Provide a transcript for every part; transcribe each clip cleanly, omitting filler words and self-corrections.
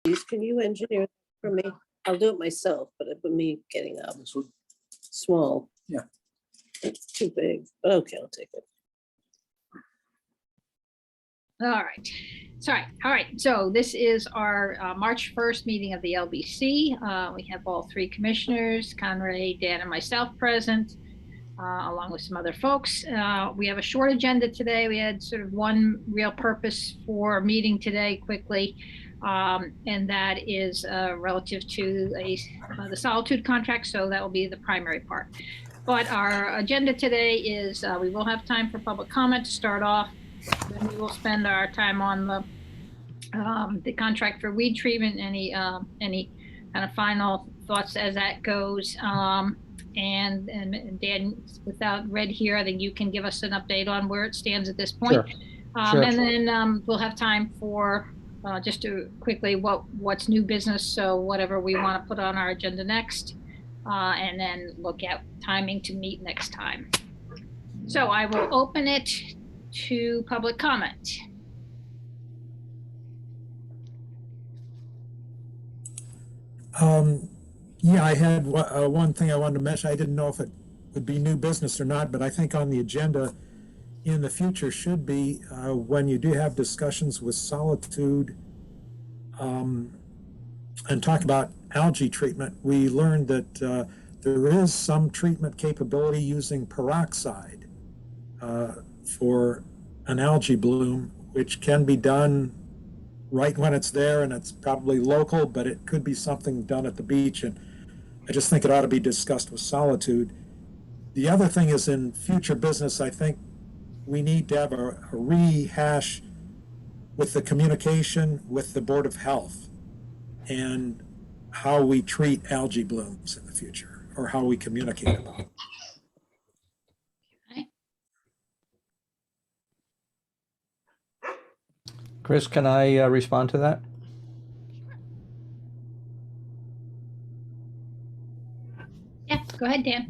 Can you engineer that for me? I'll do it myself, but it with me getting up This one? small. Yeah. It's too big, but okay, I'll take it. All right. Sorry. All right. So this is our March 1st meeting of the LBC. We have all three commissioners, Conrad, Dan, and myself present, along with some other folks. We have a short agenda today. We had sort of one real purpose for meeting today quickly, and that is relative to the Solitude contract. So that will be the primary part. But our agenda today is we will have time for public comment to start off. Then we will spend our time on the contract for weed treatment, any kind of final thoughts as that goes. And Dan, without Red here, I think you can give us an update on where it stands at this point. Sure. Sure. And then we'll have time for just to quickly what's new business. So whatever we want to put on our agenda next, and then look at timing to meet next time. So I will open it to public comment. Yeah, I had one thing I wanted to mention. I didn't know if it would be new business or not, but I think on the agenda in the future should be when you do have discussions with Solitude and talk about algae treatment. We learned that there is some treatment capability using peroxide for an algae bloom, which can be done right when it's there, and it's probably local, but it could be something done at the beach, and I just think it ought to be discussed with Solitude. The other thing is, in future business, I think we need to have a rehash with the communication with the Board of Health and how we treat algae blooms in the future, or how we communicate about it. Chris, can I respond to that? Yeah, go ahead, Dan.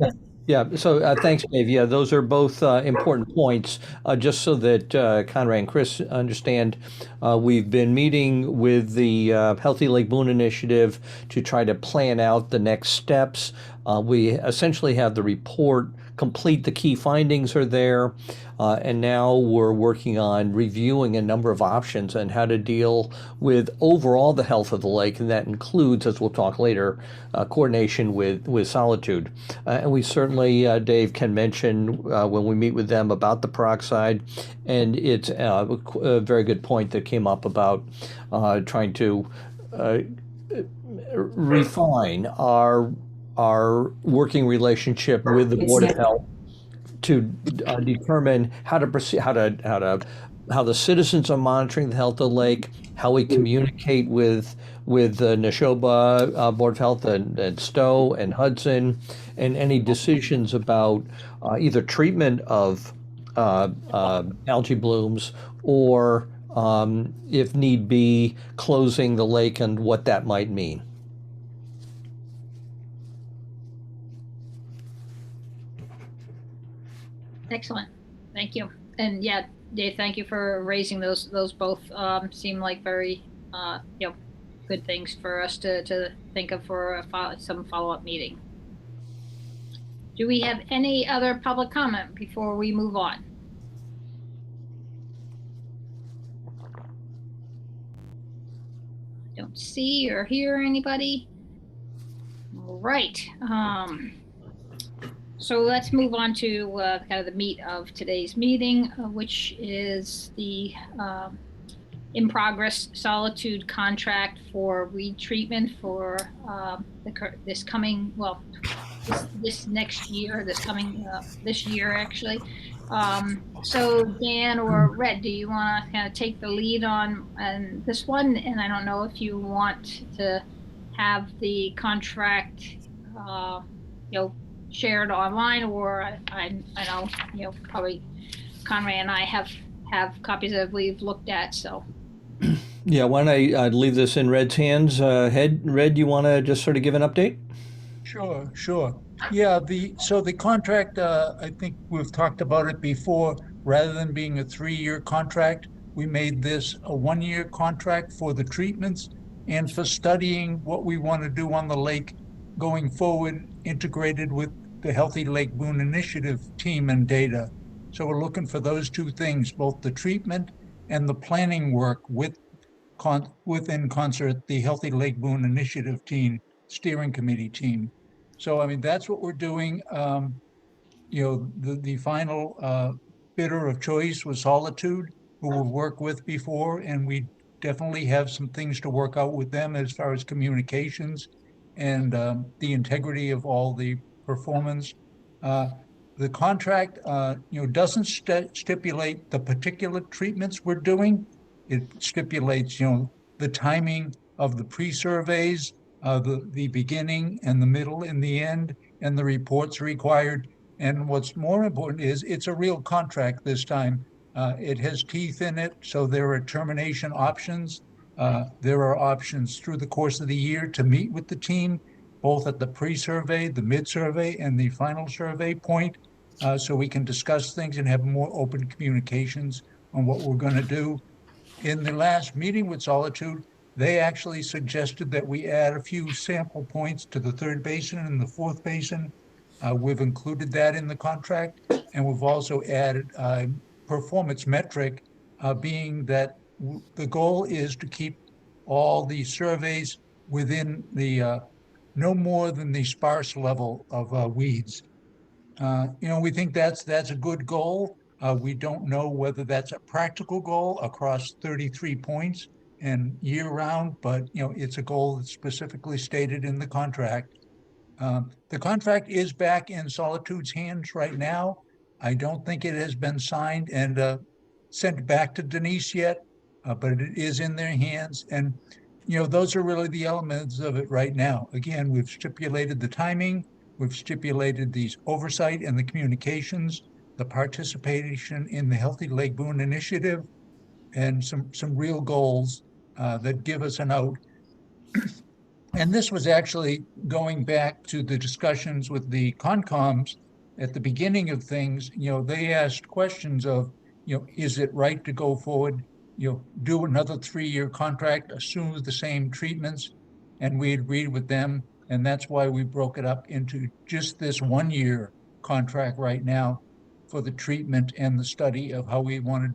Yeah, so thanks, Dave. Yeah, those are both important points. Just so that Conrad and Chris understand, we've been meeting with the Healthy Lake Boon initiative to try to plan out the next steps. We essentially have the report complete. The key findings are there. And now we're working on reviewing a number of options and how to deal with overall the health of the lake. And that includes, as we'll talk later, coordination with Solitude. And we certainly, Dave, can mention when we meet with them about the peroxide. And it's a very good point that came up about trying to refine our working relationship with the Board of Health to determine how to proceed, how the citizens are monitoring the health of the lake, how we communicate with the Neshoba Board of Health and Stowe and Hudson, and any decisions about either treatment of algae blooms or, if need be, closing the lake and what that might mean. Excellent. Thank you. And yeah, Dave, thank you for raising those both seem like very good things for us to think of for some follow-up meeting. Do we have any other public comment before we move on? Don't see or hear anybody. All right. So let's move on to kind of the meat of today's meeting, which is the in progress Solitude contract for weed treatment for this coming, well, this next year, this year actually. So Dan or Red, do you want to kind of take the lead on this one? And I don't know if you want to have the contract, shared online, or I know, probably Conrad and I have copies that we've looked at, so. Yeah, why don't I leave this in Red's hands. Red, you want to just sort of give an update? Sure. Yeah, so the contract, I think we've talked about it before. Rather than being a 3-year contract, we made this a 1-year contract for the treatments, and for studying what we want to do on the lake going forward, integrated with the Healthy Lake Boon Initiative team and data. So we're looking for those two things, both the treatment and the planning work within concert, the Healthy Lake Boon Initiative team, steering committee team. So, I mean, that's what we're doing. The final bidder of choice was Solitude, who we've worked with before, and we definitely have some things to work out with them as far as communications and the integrity of all the performance. The contract, doesn't stipulate the particular treatments we're doing. It stipulates, the timing of the pre-surveys, the beginning and the middle and the end, and the reports required. And what's more important is it's a real contract this time. It has teeth in it, so there are termination options. There are options through the course of the year to meet with the team, both at the pre-survey, the mid-survey, and the final survey point, so we can discuss things and have more open communications on what we're going to do. In the last meeting with Solitude, they actually suggested that we add a few sample points to the third basin and the fourth basin. We've included that in the contract, and we've also added a performance metric, being that the goal is to keep all the surveys within the no more than the sparse level of weeds. We think that's a good goal. We don't know whether that's a practical goal across 33 points and year round, but it's a goal that's specifically stated in the contract. The contract is back in Solitude's hands right now. I don't think it has been signed and sent back to Denise yet, but it is in their hands. And, those are really the elements of it right now. Again, we've stipulated the timing, we've stipulated the oversight and the communications, the participation in the Healthy Lake Boon Initiative, and some real goals that give us an out. And this was actually going back to the discussions with the Concoms at the beginning of things. They asked questions of, is it right to go forward, do another 3-year contract, assume the same treatments? And we agreed with them. And that's why we broke it up into just this 1-year contract right now for the treatment and the study of how we want to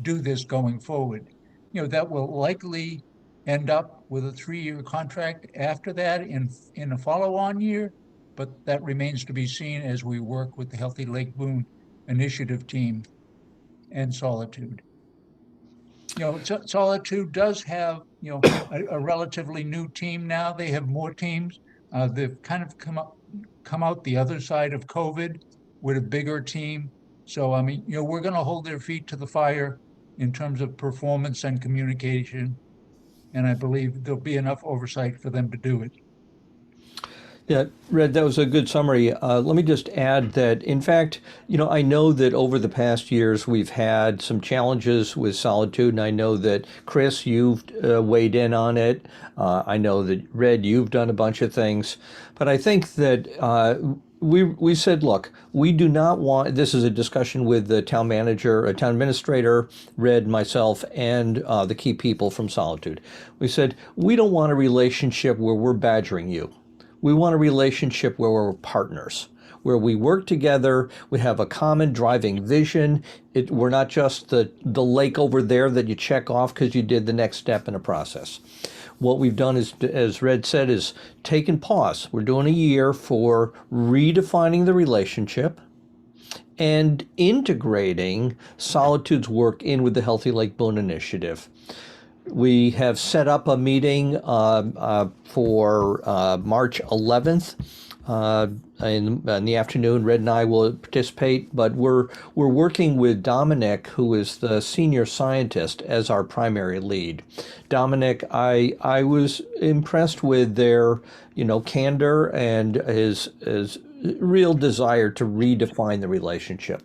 do this going forward. That will likely end up with a 3-year contract after that in a follow-on year, but that remains to be seen as we work with the Healthy Lake Boon Initiative team and Solitude. Solitude does have, a relatively new team now. They have more teams. They've kind of come out the other side of COVID with a bigger team. So, I mean, we're going to hold their feet to the fire in terms of performance and communication. And I believe there'll be enough oversight for them to do it. Yeah, Red, that was a good summary. Let me just add that, in fact, I know that over the past years we've had some challenges with Solitude, and I know that, Chris, you've weighed in on it. I know that, Red, you've done a bunch of things. But I think that we said, look, we do not want, this is a discussion with the town manager, a town administrator, Red, myself, and the key people from Solitude. We said, we don't want a relationship where we're badgering you. We want a relationship where we're partners, where we work together, we have a common driving vision. We're not just the lake over there that you check off because you did the next step in a process. What we've done is, as Red said, is taken pause. We're doing a year for redefining the relationship and integrating Solitude's work in with the Healthy Lake Boon Initiative. We have set up a meeting for March 11th in the afternoon. Red and I will participate, but we're working with Dominic, who is the senior scientist, as our primary lead. Dominic, I was impressed with their candor and his real desire to redefine the relationship.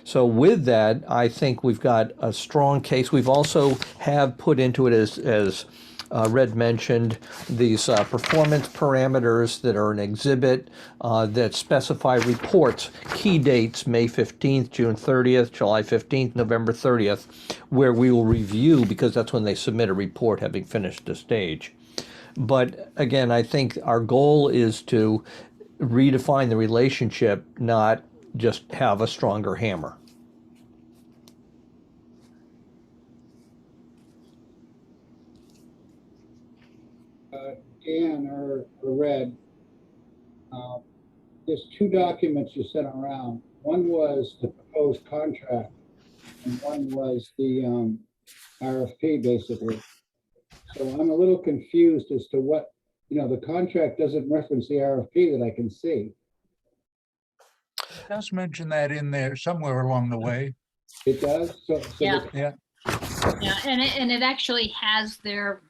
So with that, I think we've got a strong case. We've also have put into it, as Red mentioned, these performance parameters that are an exhibit that specify reports, key dates, May 15th, June 30th, July 15th, November 30th, where we will review, because that's when they submit a report having finished the stage. But again, I think our goal is to redefine the relationship, not just have a stronger hammer. Dan or Red, there's two documents you sent around. One was the proposed contract, and one was the RFP, basically. So I'm a little confused as to what, the contract doesn't reference the RFP that I can see. Just mention that in there somewhere along the way. It does? So Yeah. Yeah, Yeah, and it actually has their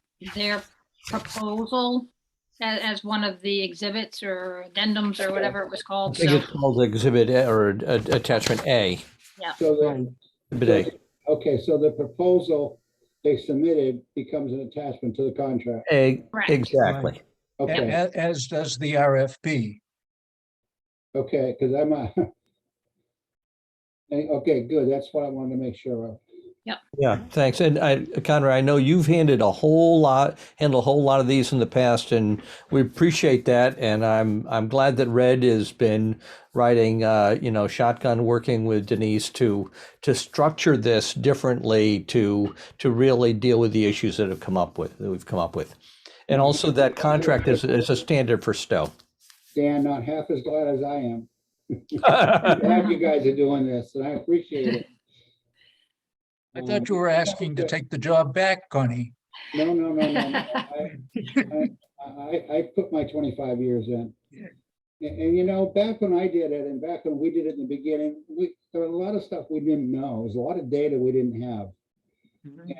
proposal as one of the exhibits or addendums or whatever it was I called. think So, it's called Exhibit A or Attachment A. So the, Exhibit A. okay, so the proposal they submitted becomes an attachment to the contract. correct. Exactly. Okay, as does the RFP. okay, because I'm okay, good. That's what I wanted to make sure of. Yeah, thanks. And Conrad, I know you've handled a whole lot of these in the past, and we appreciate that. And I'm glad that Red has been writing, shotgun, working with Denise to structure this differently to really deal with the issues that we've come up with. And also that contract is a standard for Stowe. Dan, not half as glad as I am. I'm glad you guys are doing this, and I appreciate it. I thought you were asking to take the job back, Connie. No. I put my 25 years in. Yeah. And back when I did it, and back when we did it in the beginning, there was a lot of stuff we didn't know. There's a lot of data we didn't have. Mhm.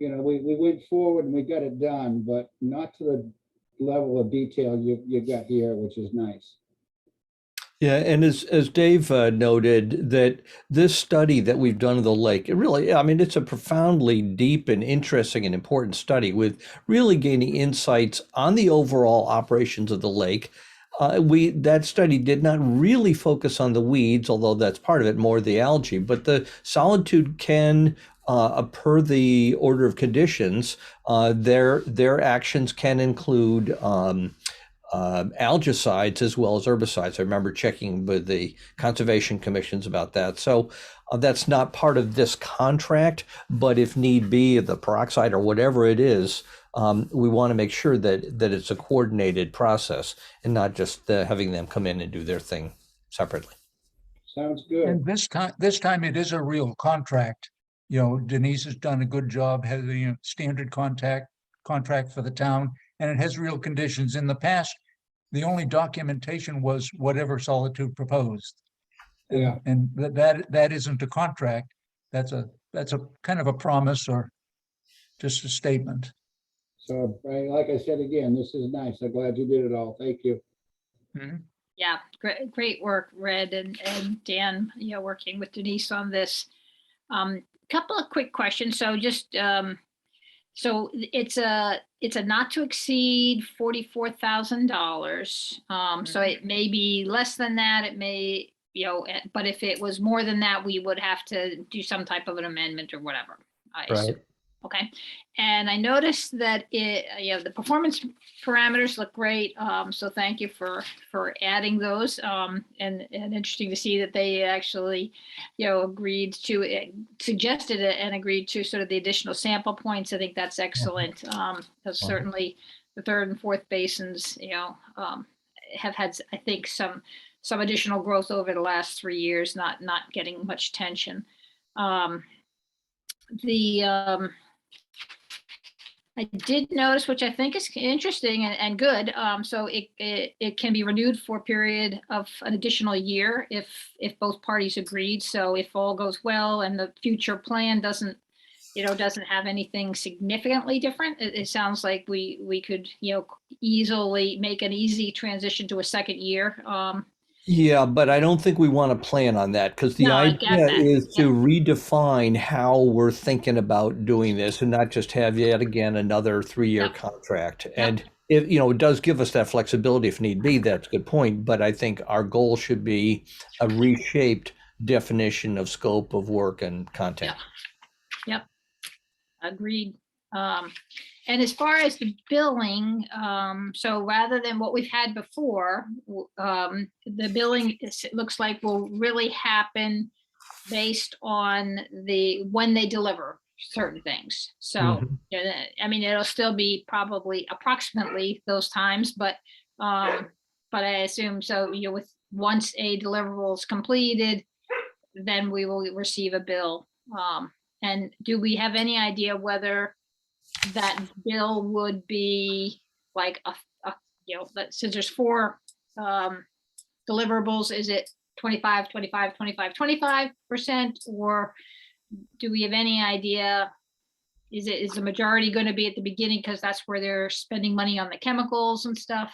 We went forward and we got it done, but not to the level of detail you got here, which is nice. Yeah, and as Dave noted, that this study that we've done of the lake, it's a profoundly deep and interesting and important study with really gaining insights on the overall operations of the lake. That study did not really focus on the weeds, although that's part of it, more the algae. But the Solitude can, per the order of conditions, their actions can include algicides as well as herbicides. I remember checking with the conservation commissions about that. So that's not part of this contract, but if need be, the peroxide or whatever it is, we want to make sure that it's a coordinated process and not just having them come in and do their thing separately. Sounds good. And this time it is a real contract. Denise has done a good job, has a standard contract for the town, and it has real conditions. In the past, the only documentation was whatever Solitude proposed. Yeah. And that isn't a contract. That's a kind of a promise or just a statement. So, like I said again, this is nice. I'm glad you did it all. Thank you. Mhm. Yeah, great work, Red and Dan, working with Denise on this. Couple of quick questions. So just, so it's a not to exceed $44,000. So it may be less than that. It may, but if it was more than that, we would have to do some type of an amendment or whatever. I assume. Right. Okay. And I noticed that the performance parameters look great. So thank you for adding those. And interesting to see that they actually, suggested it and agreed to sort of the additional sample points. I think that's excellent. Because certainly the third and fourth basins, have had, I think, some additional growth over the last 3 years, not getting much attention. I did notice, which I think is interesting and good. So it can be renewed for a period of an additional year if both parties agreed. So if all goes well and the future plan doesn't have anything significantly different, it sounds like we could easily make an easy transition to a second year. Yeah, but I don't think we want to plan on that because the No, I get idea that. is to redefine how we're thinking about doing this and not just have yet again another 3-year Yep. contract. And it does give us that flexibility if need be. That's a good point. But I think our goal should be a reshaped definition of scope of work and content. Yep. Agreed. And as far as the billing, so rather than what we've had before, the billing, it looks like will really happen based on when they deliver certain things. So, Mhm. I mean, it'll still be probably approximately those times, but I assume so, with once a deliverable is completed, then we will receive a bill. And do we have any idea whether that bill would be like since there's 4 deliverables, is it 25, 25, 25, 25%? Or do we have any idea? Is the majority going to be at the beginning because that's where they're spending money on the chemicals and stuff?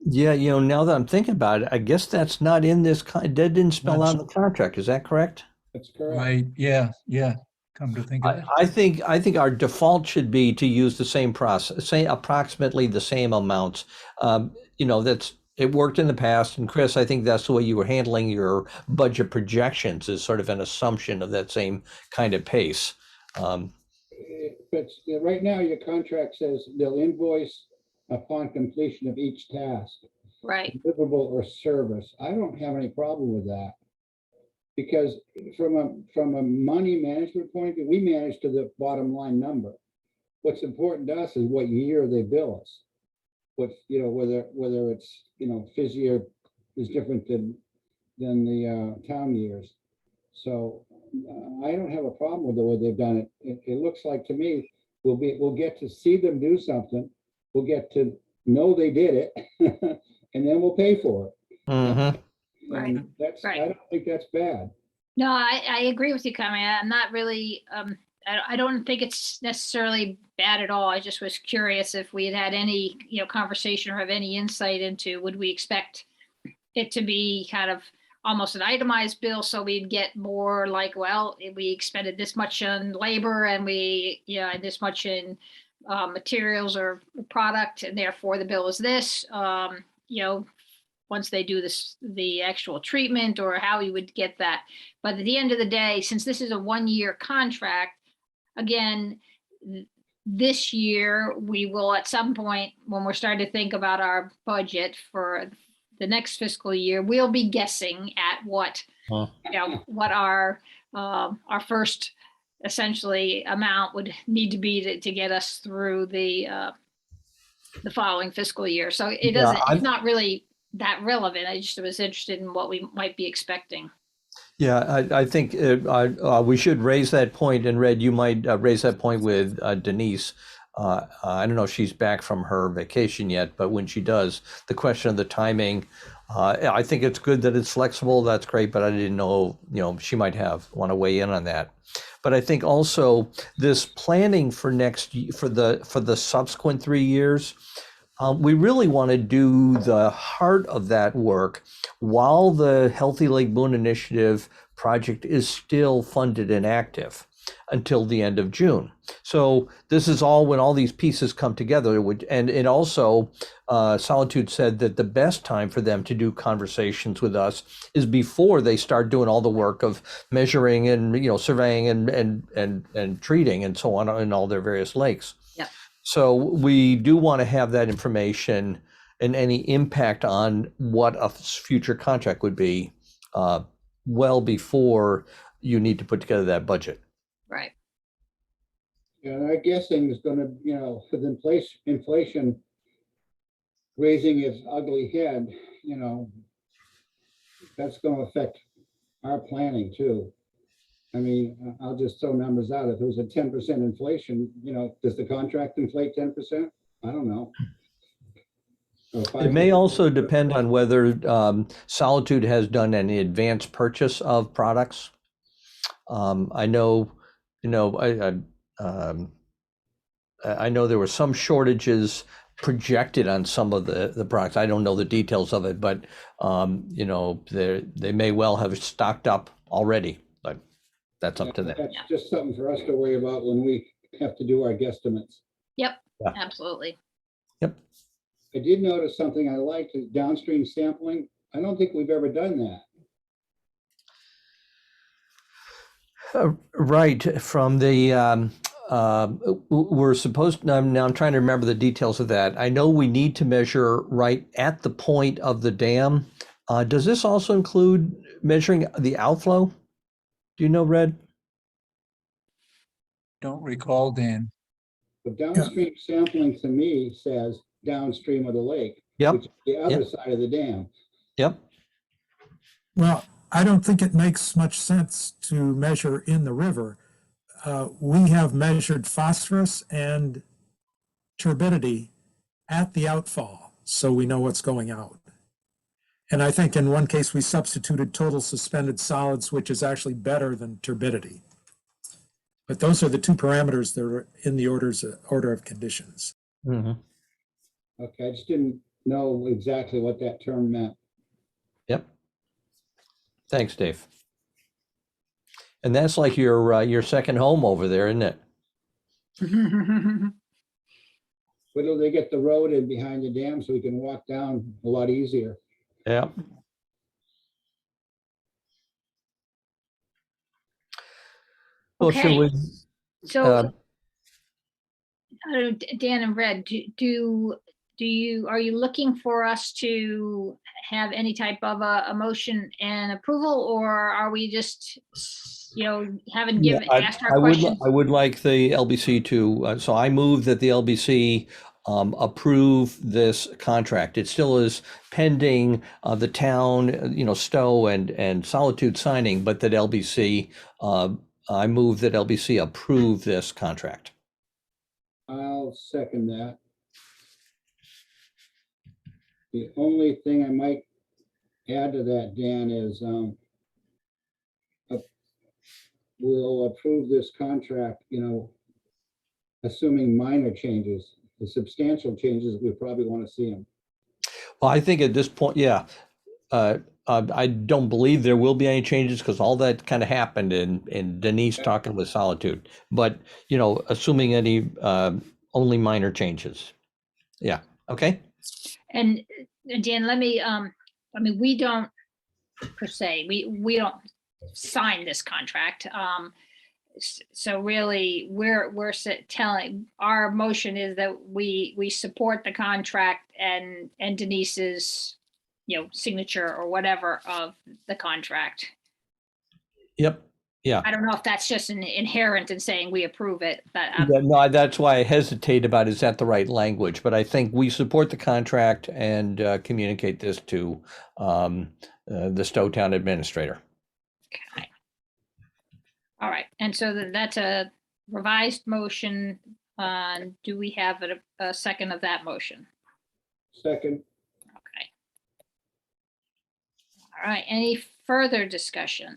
Yeah, now that I'm thinking about it, I guess that's not in this, that didn't spell out in the contract. Is that correct? That's correct. Right, yeah, come to think of it. I think our default should be to use the same process, say approximately the same amounts. It worked in the past, and Chris, I think that's the way you were handling your budget projections, is sort of an assumption of that same kind of pace. But right now, your contract says they'll invoice upon completion of each task, Right. deliverable or service. I don't have any problem with that. Because from a money management point of view, we manage to the bottom line number. What's important to us is what year they bill us. Whether it's, fizz year is different than the town years. So I don't have a problem with the way they've done it. It looks like to me, we'll get to see them do something. We'll get to know they did it, and then we'll pay for it. Mhm. Right. And that's, Right. I don't think that's bad. No, I agree with you, Connie. I'm not really, I don't think it's necessarily bad at all. I just was curious if we had any, conversation or have any insight into, would we expect it to be kind of almost an itemized bill? So we'd get more like, well, we expended this much on labor and and this much in materials or product, and therefore the bill is this, once they do the actual treatment, or how you would get that. But at the end of the day, since this is a 1-year contract, again, this year, we will at some point, when we're starting to think about our budget for the next fiscal year, we'll be guessing at what our first essentially amount would need to be to get us through the following fiscal year. So it's not really that relevant. I just was interested in what we might be expecting. Yeah, I think we should raise that point, and Red, you might raise that point with Denise. I don't know if she's back from her vacation yet, but when she does, the question of the timing, I think it's good that it's flexible. That's great, but I didn't know, she might want to weigh in on that. But I think also this planning for the subsequent 3 years, we really want to do the heart of that work while the Healthy Lake Boon Initiative project is still funded and active until the end of June. So this is all when all these pieces come together. And it also, Solitude said that the best time for them to do conversations with us is before they start doing all the work of measuring and surveying and treating and so on in all their various lakes. Yeah. So we do want to have that information and any impact on what a future contract would be well before you need to put together that budget. Right. And I'm guessing is going to, with inflation raising its ugly head, that's going to affect our planning too. I mean, I'll just throw numbers out. If it was a 10% inflation, does the contract inflate 10%? I don't know. It may also depend on whether Solitude has done any advanced purchase of products. I know, I know there were some shortages projected on some of the products. I don't know the details of it, but they may well have stocked up already, but that's up to them. That's just something for us to worry about when we have to do our guesstimates. Yep, Yeah. Absolutely. Yep. I did notice something I liked, is downstream sampling. I don't think we've ever done that. Right, from the we're supposed, now I'm trying to remember the details of that. I know we need to measure right at the point of the dam. Does this also include measuring the outflow? Do you know, Red? Don't recall, Dan. The downstream sampling to me says downstream of the lake, Yep, which is the other Yep. side of the dam. yep. Well, I don't think it makes much sense to measure in the river. We have measured phosphorus and turbidity at the outfall, so we know what's going out. And I think in one case, we substituted total suspended solids, which is actually better than turbidity. But those are the two parameters that are in the order of conditions. Mhm. Okay, I just didn't know exactly what that term meant. Yep. Thanks, Dave. And that's like your second home over there, isn't it? Wait till they get the road in behind the dam so we can walk down a lot easier. Yeah. Well, should Okay. we, So, uh, I don't know, Dan and Red, are you looking for us to have any type of a motion and approval, or are we just, haven't Yeah, asked our questions? I would like the LBC to, so I move that the LBC approve this contract. It still is pending the town, Stowe and Solitude signing, but that LBC, I move that LBC approve this contract. I'll second that. The only thing I might add to that, Dan, is we'll approve this contract, assuming minor changes. The substantial changes, we probably want to see them. Well, I think at this point, yeah, I don't believe there will be any changes because all that kind of happened in Denise talking with Solitude. But, assuming any only minor changes. Yeah, okay? And Dan, let me, we don't per se, we don't sign this contract. So really, we're telling, our motion is that we support the contract and Denise's, signature or whatever of the contract. Yep, yeah. I don't know if that's just an inherent in saying we approve it, but Yeah, no, that's why I hesitate about is that the right language, but I think we support the contract and communicate this to the Stowe Town Administrator. okay. All right, and so that's a revised motion. Do we have a second of that motion? Second, Okay. All right, any further discussion?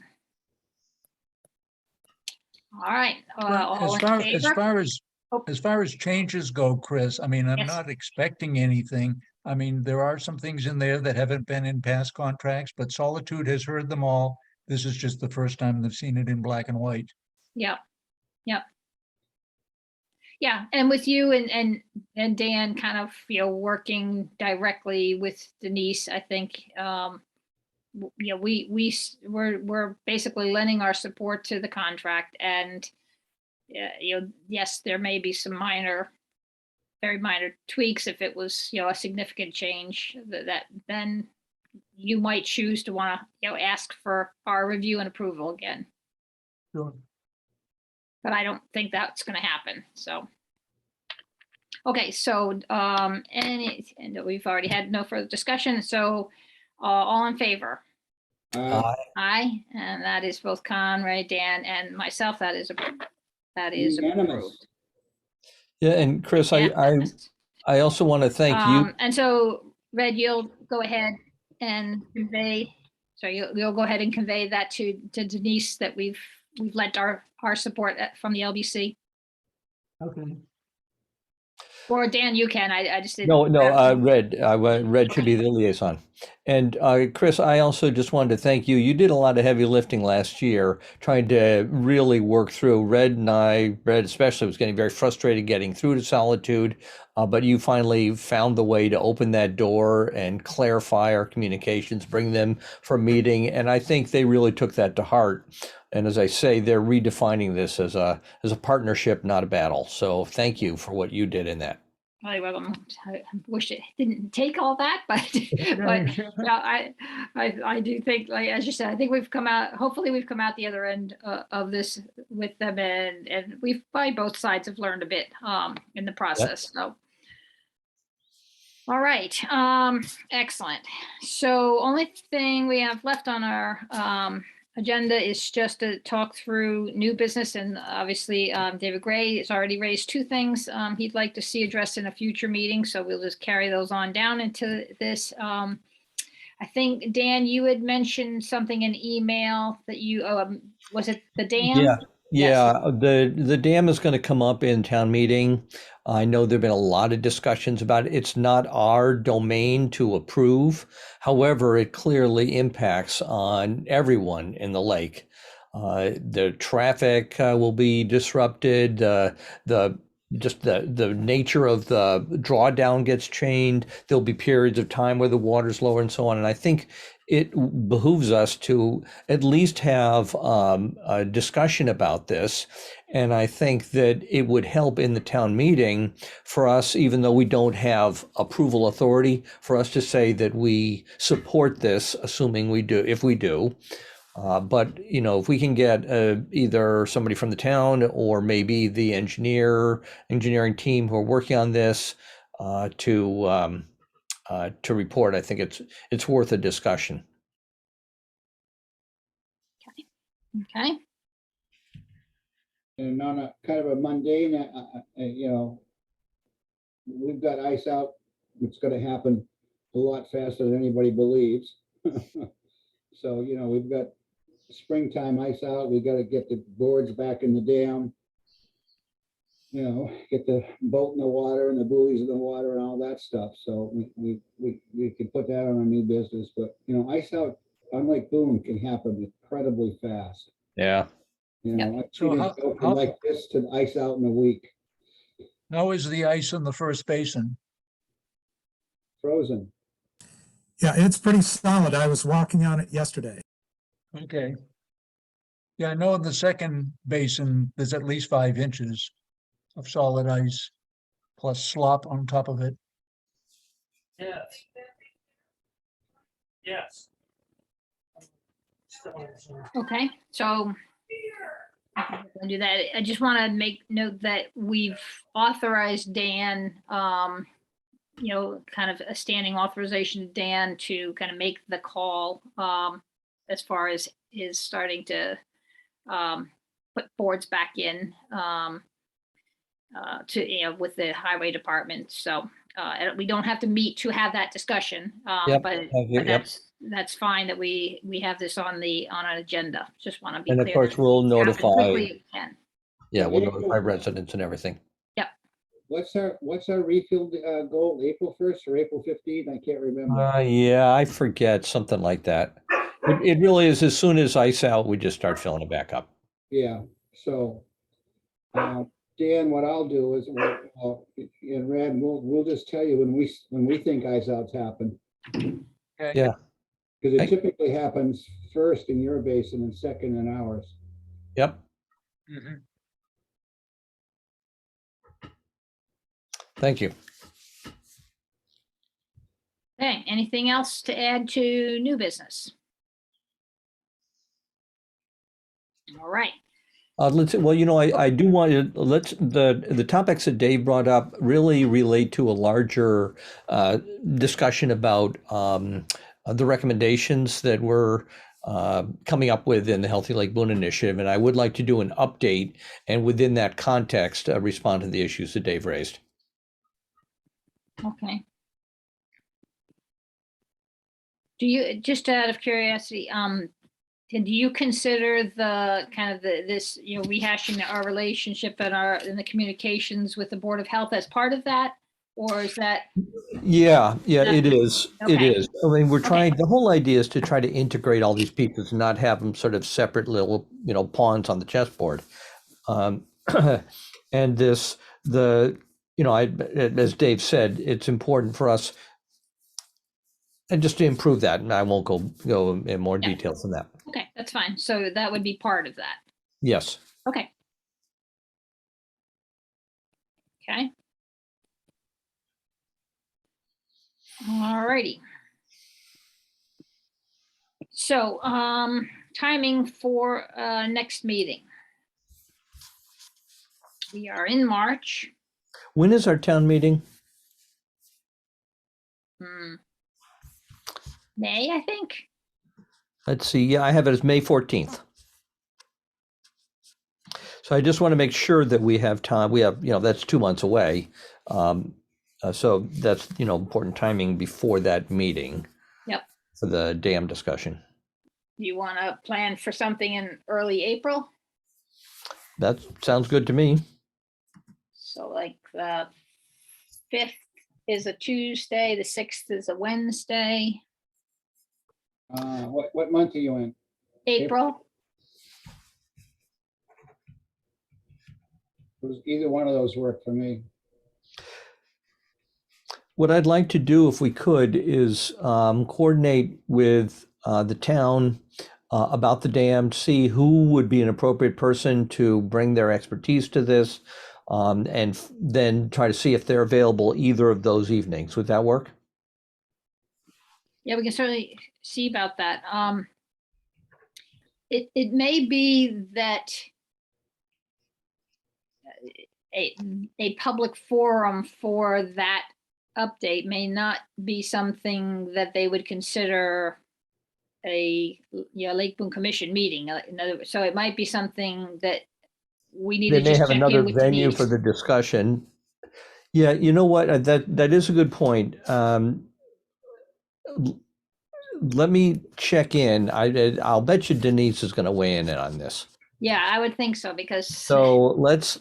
All right, all in favor? As far as changes go, Chris, I mean, I'm Yes. not expecting anything. I mean, there are some things in there that haven't been in past contracts, but Solitude has heard them all. This is just the first time they've seen it in black and white. Yep. Yeah, and with you and Dan kind of, working directly with Denise, I think, we're basically lending our support to the contract, and yes, there may be some very minor tweaks if it was, a significant change that then you might choose to want to, ask for our review and approval again. Sure. But I don't think that's going to happen. So, okay. So, and we've already had no further discussion. So, all in favor? Aye, and that is both Conrad, Dan, and myself. That is unanimous. approved. Yeah, and Chris, I also want to thank you. And so, Red, you'll go ahead and convey. So you'll go ahead and convey that to Denise that we've lent our support from the LBC. Okay. Or Dan, you can. I just didn't. No, Red should be the liaison. And Chris, I also just wanted to thank you. You did a lot of heavy lifting last year, trying to really work through. Red especially was getting very frustrated getting through to Solitude, but you finally found the way to open that door and clarify our communications, bring them for a meeting, and I think they really took that to heart. And as I say, they're redefining this as a partnership, not a battle. So thank you for what you did in that. I wish it didn't take all that, but yeah, I do think, like as you said, I think we've come out. Hopefully, we've come out the other end of this with them, and we've by both sides have learned a bit in the process. So, all right, excellent. So, only thing we have left on our agenda is just to talk through new business, and obviously David Gray has already raised two things he'd like to see addressed in a future meeting, so we'll just carry those on down into this. I think Dan, you had mentioned something in email that you was it the dam? Yeah, Yes. yeah. The dam is going to come up in town meeting. I know there've been a lot of discussions about it. It's not our domain to approve. However, it clearly impacts on everyone in the lake. The traffic will be disrupted. The just the nature of the drawdown gets changed. There'll be periods of time where the water's lower and so on. And I think it behooves us to at least have a discussion about this. And I think that it would help in the town meeting for us, even though we don't have approval authority, for us to say that we support this, assuming we do, if we do. But, if we can get either somebody from the town or maybe the engineering team who are working on this to report, I think it's worth a discussion. Okay. And on a kind of a mundane, we've got ice out. It's going to happen a lot faster than anybody believes. So, we've got springtime ice out. We've got to get the boards back in the dam. Get the boat in the water and the buoys in the water and all that stuff. So we can put that on a new business. But, ice out on Lake Boon can happen incredibly fast. Yeah. I've So seen how- it go from like this to ice out in a week, How is the ice in the first basin? frozen. Yeah, it's pretty solid. I was walking on it yesterday. Okay. Yeah, I know in the second basin, there's at least 5 inches of solid ice plus slop on top of it. Yes. Yes. Okay, so I'm gonna do that. I just want to make note that we've authorized Dan, kind of a standing authorization, to Dan, to kind of make the call as far as is starting to put boards back in to with the highway department. So we don't have to meet to have that discussion, Yep, but yep. that's fine that we have this on an agenda. Just want to be And clear. of course, that we'll it's happening notify, quickly it can. yeah, we'll notify residents and everything. What's our refill goal? April 1st or April 15th? I can't remember. Yeah, I forget, something like that. It really is, as soon as ice out, we just start filling it back up. Yeah, so, Dan, what I'll do is, and Rad, we'll just tell you when we think ice outs happen. Okay. Yeah. Because it Okay. typically happens first in your basin and second in ours. Yep. Mhm. Thank you. Okay, anything else to add to new business? All right. I do want to, the topics that Dave brought up really relate to a larger discussion about the recommendations that we're coming up with in the Healthy Lake Boon Initiative. And I would like to do an update, and within that context, respond to the issues that Dave raised. Okay. Do you, just out of curiosity, do you consider the kind of this, rehashing our relationship and the communications with the Board of Health as part of that Or is that, Yeah, it is. It Okay. is. I mean, we're Okay. trying, the whole idea is to try to integrate all these pieces, not have them sort of separate little, pawns on the chessboard. Um, and as Dave said, it's important for us, and just to improve that, and I won't go in more Yeah. details than that. okay, that's fine. So that would be part of that. Yes. Okay. Okay. All righty. So, timing for next meeting. We are in March. When is our town meeting? May, I think. Let's see. Yeah, I have it as May 14th. So I just want to make sure that we have time. We have, that's 2 months away. So that's, important timing before that meeting. Yep. For the dam discussion. You want to plan for something in early April? That sounds good to me. So like the 5th is a Tuesday, the 6th is a Wednesday. What month are you in? April. Either one of those work for me. What I'd like to do, if we could, is coordinate with the town about the dam, see who would be an appropriate person to bring their expertise to this, and then try to see if they're available either of those evenings. Would that work? Yeah, we can certainly see about that. It may be that a public forum for that update may not be something that they would consider a Lake Boone Commission meeting. In other words, so it might be something that we need They to may just have check another in with venue Denise. for the discussion. Yeah, you know what? That is a good point. Let me check in. I'll bet you Denise is going to weigh in on this. Yeah, I would think so, because So let's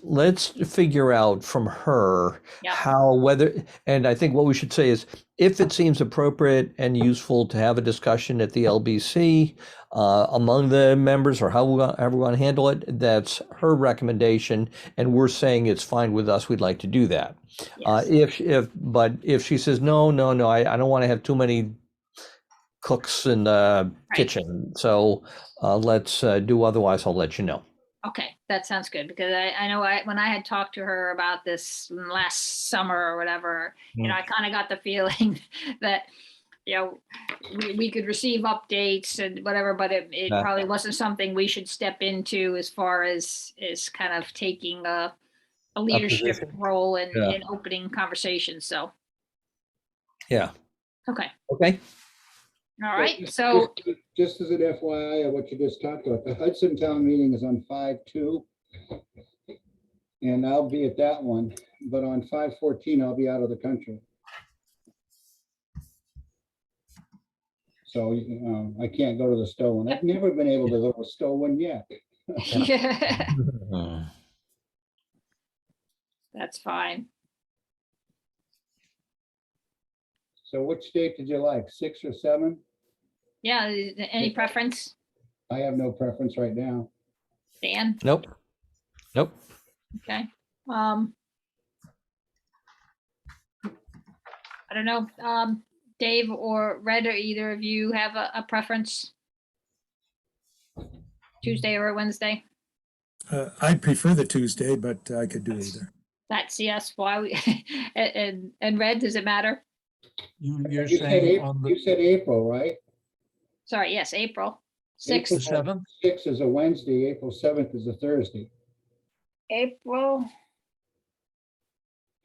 figure out from her Yep. and I think what we should say is, if it seems appropriate and useful to have a discussion at the LBC among the members, or however we want to handle it, that's her recommendation, and we're saying it's fine with us. We'd like to do that. yes. If she says no, I don't want to have too many cooks in the kitchen, so let's do otherwise. I'll let you know. Okay, that sounds good, because I know when I had talked to her about this last summer or whatever, I kind of got the feeling that, we could receive updates and whatever, but it Yeah. probably wasn't something we should step into as far as kind of taking a leadership position. role in Yeah. opening conversations. So, Yeah. okay. Okay. All right. So, Just as an FYI of what you just talked about, the Hudson Town meeting is on 5/2. And I'll be at that one, but on 5/14, I'll be out of the country. So I can't go to the Stowe one. I've never been able to go to the Stowe one yet. yeah, that's fine. So which date did you like, 6 or 7? Yeah. Any preference, I have no preference right now. Dan? Nope. Okay. I don't know, Dave or Red, or either of you have a preference? Tuesday or Wednesday? I'd prefer the Tuesday, but I could do either. That's yes. Why we and Red, does it matter? You're You said saying April, on you said April, right? Sorry, yes, April the 6th. 7th? 6 is a Wednesday, April 7th is a Thursday, April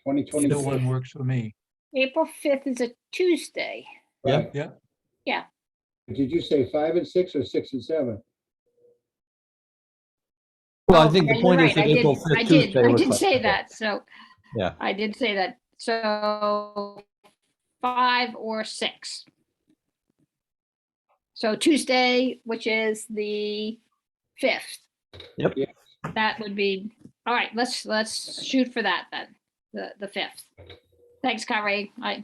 2020. Either one works for me. April 5th is a Tuesday. Right. Yeah. Did you say 5 and 6 or 6 and 7? Well, I Oh, think yeah, the you're point is right. that April 5th Tuesday I was did say flexible. that. So Yeah. I did say that. So 5 or 6. So Tuesday, which is the 5th. Yep. Yeah. That would be, all right, let's shoot for that then, the 5th. Thanks, Conrad. I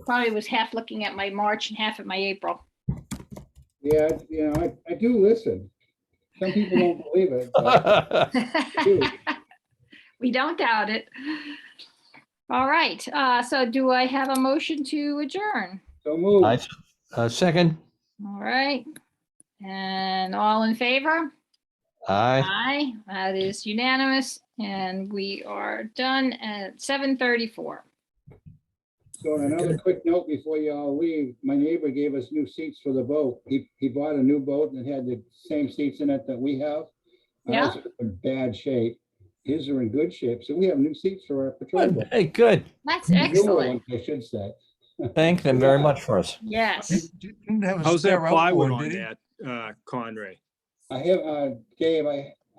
probably was half looking at my March and half at my April. Yeah, you know, I do listen. Some people don't believe it, but I do. We don't doubt it. All right, so do I have a motion to adjourn? So move. Second. All right, and all in favor? Aye. Aye, that is unanimous, and we are done at 7:34. So another quick note before you all leave, my neighbor gave us new seats for the boat. He bought a new boat and it had the same seats in it that we have. Yeah. Ours are in bad shape. His are in good shape. So we have new seats for our patrol boat. Hey, good. That's Newer excellent. ones, I should say. Thank them very much for us. Yes. Didn't have a How's that spare plywood outboard, on did he? that, Conrad? I have, Gabe,